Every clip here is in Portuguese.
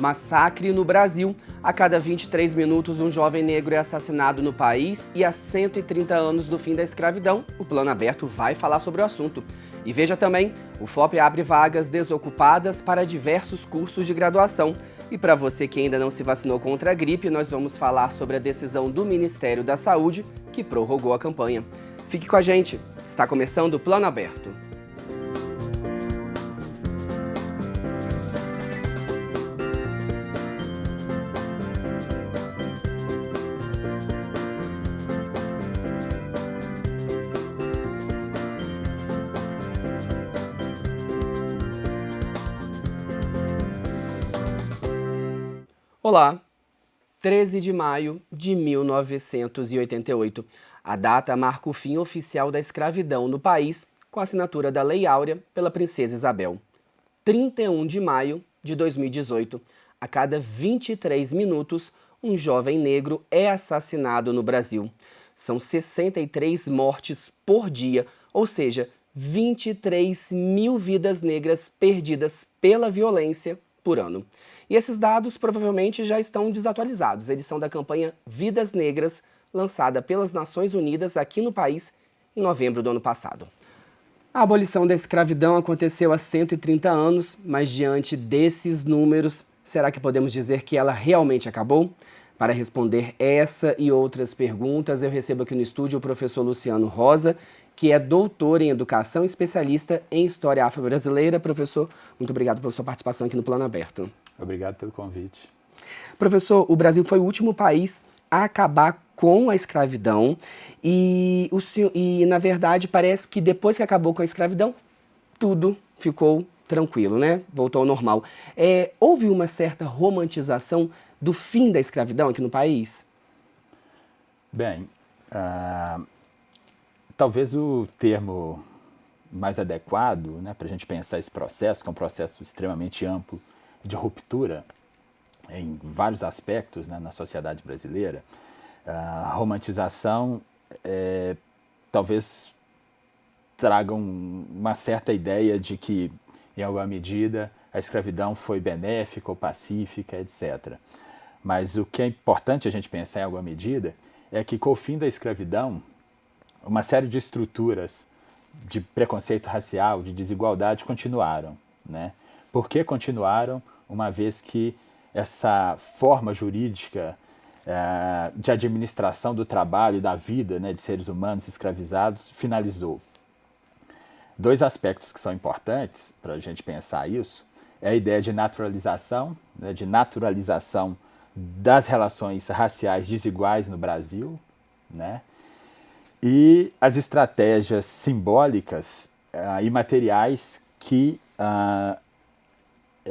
Massacre no Brasil. A cada 23 minutos, um jovem negro é assassinado no país e há 130 anos do fim da escravidão, o Plano Aberto vai falar sobre o assunto. E veja também, o FOP abre vagas desocupadas para diversos cursos de graduação. E para você que ainda não se vacinou contra a gripe, nós vamos falar sobre a decisão do Ministério da Saúde, que prorrogou a campanha. Fique com a gente, está começando o Plano Aberto. Olá, 13 de maio de 1988. A data marca o fim oficial da escravidão no país, com a assinatura da Lei Áurea pela Princesa Isabel. 31 de maio de 2018. A cada 23 minutos, um jovem negro é assassinado no Brasil. São 63 mortes por dia, ou seja, 23 mil vidas negras perdidas pela violência por ano. E esses dados provavelmente já estão desatualizados. Eles são da campanha Vidas Negras, lançada pelas Nações Unidas aqui no país em novembro do ano passado. A abolição da escravidão aconteceu há 130 anos, mas diante desses números, será que podemos dizer que ela realmente acabou? Para responder essa e outras perguntas, eu recebo aqui no estúdio o professor Luciano Rosa, que é doutor em educação e especialista em história afro-brasileira. Professor, muito obrigado pela sua participação aqui no Plano Aberto. Obrigado pelo convite. Professor, o Brasil foi o último país a acabar com a escravidão e na verdade, parece que depois que acabou com a escravidão, tudo ficou tranquilo, né? Voltou ao normal. Houve uma certa romantização do fim da escravidão aqui no país? Bem, talvez o termo mais adequado, né, para a gente pensar esse processo, que é um processo extremamente amplo de ruptura em vários aspectos, né, na sociedade brasileira, a romantização talvez traga uma certa ideia de que, em alguma medida, a escravidão foi benéfica ou pacífica, etc. Mas o que é importante a gente pensar em alguma medida é que, com o fim da escravidão, uma série de estruturas de preconceito racial, de desigualdade, continuaram, né? Por que continuaram, uma vez que essa forma jurídica de administração do trabalho e da vida, né, de seres humanos escravizados finalizou? Dois aspectos que são importantes para a gente pensar isso é a ideia de naturalização, né, das relações raciais desiguais no Brasil, né? E as estratégias simbólicas e materiais que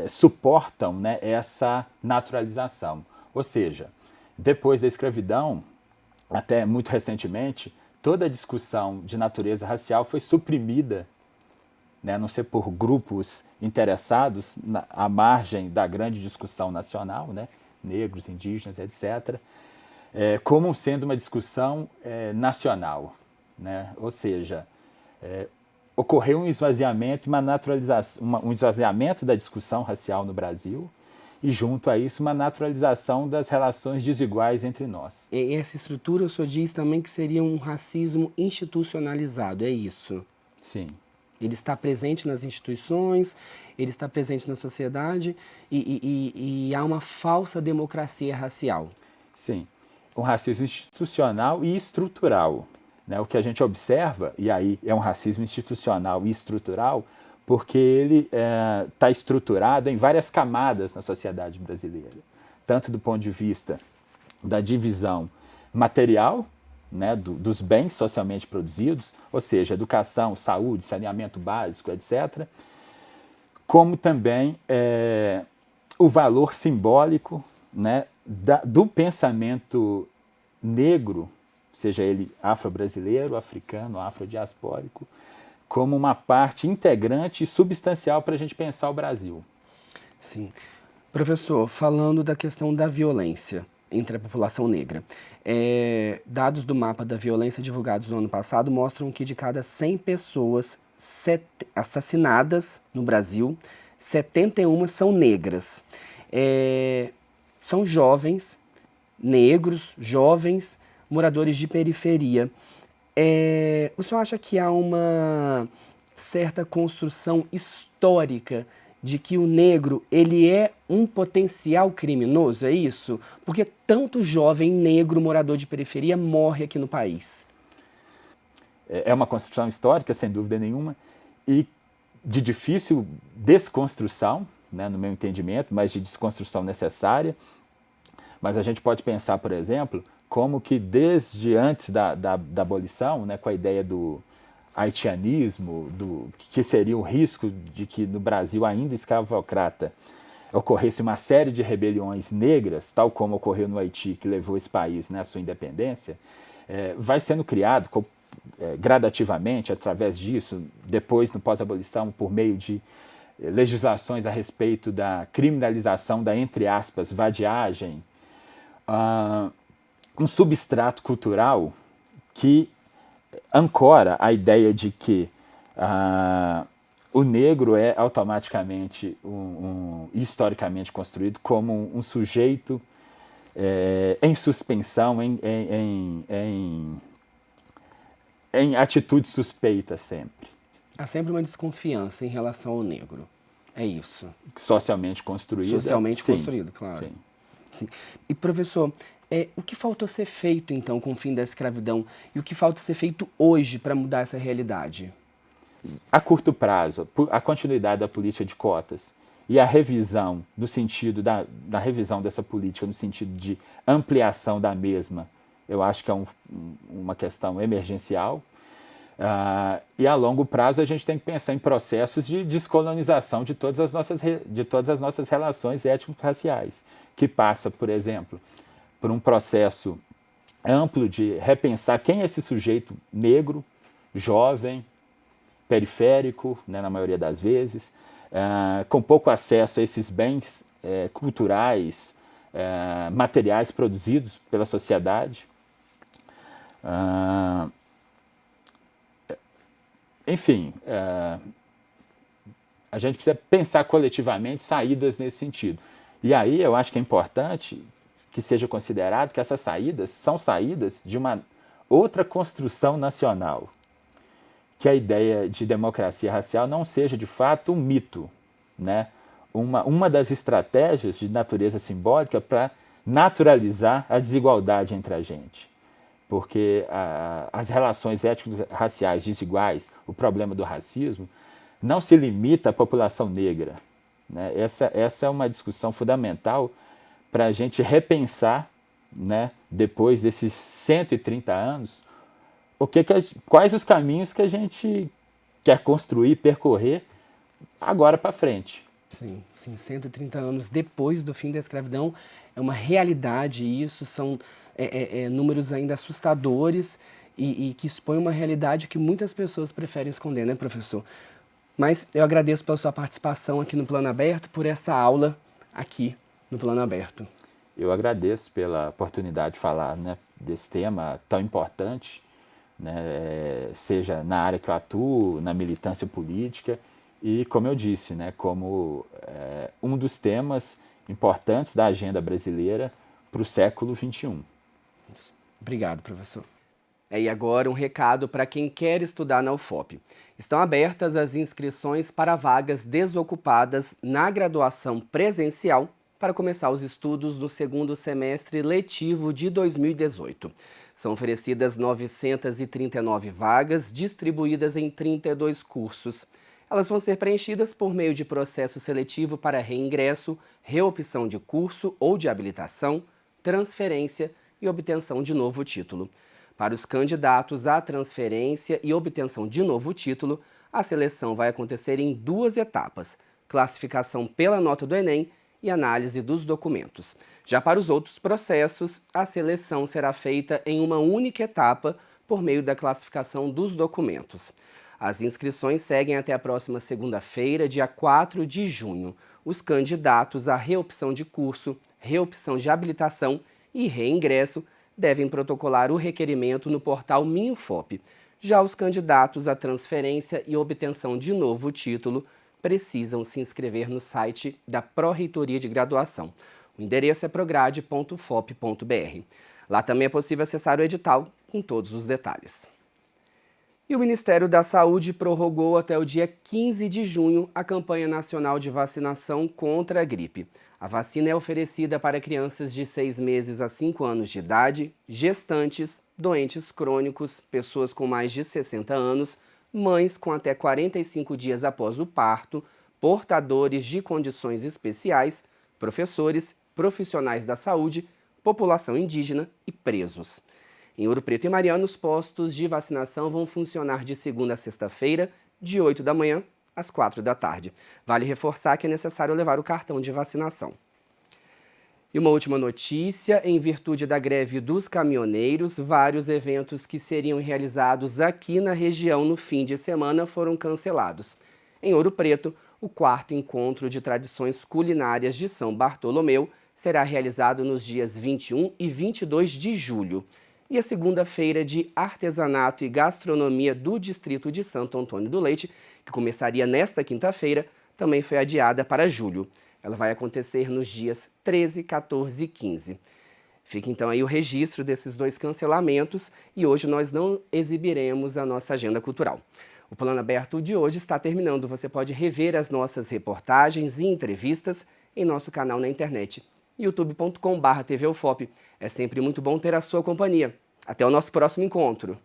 suportam, né, essa naturalização. Ou seja, depois da escravidão, até muito recentemente, toda a discussão de natureza racial foi suprimida, né, a não ser por grupos interessados à margem da grande discussão nacional, né, negros, indígenas, etc., como sendo uma discussão nacional, né? Ou seja, ocorreu um esvaziamento, uma naturalização, um esvaziamento da discussão racial no Brasil e, junto a isso, uma naturalização das relações desiguais entre nós. E essa estrutura, o senhor diz também que seria um racismo institucionalizado, é isso? Sim. Ele está presente nas instituições, ele está presente na sociedade e há uma falsa democracia racial. Sim. Um racismo institucional e estrutural, né? O que a gente observa, e aí é um racismo institucional e estrutural, porque ele está estruturado em várias camadas na sociedade brasileira, tanto do ponto de vista da divisão material, né, dos bens socialmente produzidos, ou seja, educação, saúde, saneamento básico, etc., como também o valor simbólico, né, do pensamento negro, seja ele afro-brasileiro, africano, afrodiaspórico, como uma parte integrante e substancial para a gente pensar o Brasil. Sim. Professor, falando da questão da violência entre a população negra, dados do mapa da violência divulgados no ano passado mostram que de cada 100 pessoas assassinadas no Brasil, 71 são negras. São jovens, negros, jovens, moradores de periferia. O senhor acha que há uma certa construção histórica de que o negro ele é um potencial criminoso, é isso? Porque tanto jovem negro morador de periferia morre aqui no país. É uma construção histórica, sem dúvida nenhuma, e de difícil desconstrução, né, no meu entendimento, mas de desconstrução necessária. Mas a gente pode pensar, por exemplo, como que desde antes da abolição, né, com a ideia do haitianismo, que seria o risco de que no Brasil ainda escravocrata ocorresse uma série de rebeliões negras, tal como ocorreu no Haiti, que levou esse país, né, à sua independência, vai sendo criado gradativamente através disso, depois no pós-abolição, por meio de legislações a respeito da criminalização da, entre aspas, vadiagem, um substrato cultural que ancora a ideia de que o negro é automaticamente, historicamente construído como um sujeito em suspensão, em atitude suspeita sempre. Há sempre uma desconfiança em relação ao negro. É isso. Socialmente construída. Socialmente sim, construído, claro. Sim. Sim. E, professor, o que faltou ser feito, então, com o fim da escravidão? E o que falta ser feito hoje para mudar essa realidade? A curto prazo, a continuidade da política de cotas e a revisão, no sentido da revisão dessa política, no sentido de ampliação da mesma, eu acho que é uma questão emergencial. E a longo prazo a gente tem que pensar em processos de descolonização de todas as nossas relações étnico-raciais, que passa, por exemplo, por um processo amplo de repensar quem é esse sujeito negro, jovem, periférico, né, na maioria das vezes, com pouco acesso a esses bens culturais, materiais produzidos pela sociedade. Enfim, a gente precisa pensar coletivamente saídas nesse sentido. E aí eu acho que é importante que seja considerado que essas saídas são saídas de uma outra construção nacional, que a ideia de democracia racial não seja de fato um mito, né? Uma das estratégias de natureza simbólica para naturalizar a desigualdade entre a gente. Porque as relações étnico-raciais desiguais, o problema do racismo, não se limita à população negra, né? Essa é uma discussão fundamental para a gente repensar, né, depois desses 130 anos, quais os caminhos que a gente quer construir, percorrer agora para frente. Sim, 130 anos depois do fim da escravidão, é uma realidade isso, são números ainda assustadores e que expõem uma realidade que muitas pessoas preferem esconder, né, professor? Mas eu agradeço pela sua participação aqui no Plano Aberto, por essa aula aqui no Plano Aberto. Eu agradeço pela oportunidade de falar, né, desse tema tão importante, né, seja na área que eu atuo, na militância política, e, como eu disse, né, como um dos temas importantes da agenda brasileira para o século XXI. Obrigado, professor. E agora um recado para quem quer estudar na UFOP. Estão abertas as inscrições para vagas desocupadas na graduação presencial para começar os estudos do segundo semestre letivo de 2018. São oferecidas 939 vagas, distribuídas em 32 cursos. Elas vão ser preenchidas por meio de processo seletivo para reingresso, reopção de curso ou de habilitação, transferência e obtenção de novo título. Para os candidatos à transferência e obtenção de novo título, a seleção vai acontecer em 2 etapas: classificação pela nota do Enem e análise dos documentos. Já para os outros processos, a seleção será feita em uma única etapa por meio da classificação dos documentos. As inscrições seguem até a próxima segunda-feira, dia 4 de junho. Os candidatos à reopção de curso, reopção de habilitação e reingresso devem protocolar o requerimento no portal MinUFOP. Já os candidatos à transferência e obtenção de novo título precisam se inscrever no site da Pró-Reitoria de Graduação. O endereço é prograde.fop.br. Lá também é possível acessar o edital com todos os detalhes. E o Ministério da Saúde prorrogou até o dia 15 de junho a campanha nacional de vacinação contra a gripe. A vacina é oferecida para crianças de 6 meses a 5 anos de idade, gestantes, doentes crônicos, pessoas com mais de 60 anos, mães com até 45 dias após o parto, portadores de condições especiais, professores, profissionais da saúde, população indígena e presos. Em Ouro Preto e Mariana, os postos de vacinação vão funcionar de segunda a sexta-feira, de 8 da manhã às 4 da tarde. Vale reforçar que é necessário levar o cartão de vacinação. E uma última notícia: em virtude da greve dos caminhoneiros, vários eventos que seriam realizados aqui na região no fim de semana foram cancelados. Em Ouro Preto, o 4º encontro de tradições culinárias de São Bartolomeu será realizado nos dias 21 e 22 de julho. E a segunda-feira de artesanato e gastronomia do distrito de Santo Antônio do Leite, que começaria nesta quinta-feira, também foi adiada para julho. Ela vai acontecer nos dias 13, 14 e 15. Fica então aí o registro desses 2 cancelamentos e hoje nós não exibiremos a nossa agenda cultural. O Plano Aberto de hoje está terminando. Você pode rever as nossas reportagens e entrevistas em nosso canal na internet, youtube.com/tvufop. É sempre muito bom ter a sua companhia. Até o nosso próximo encontro.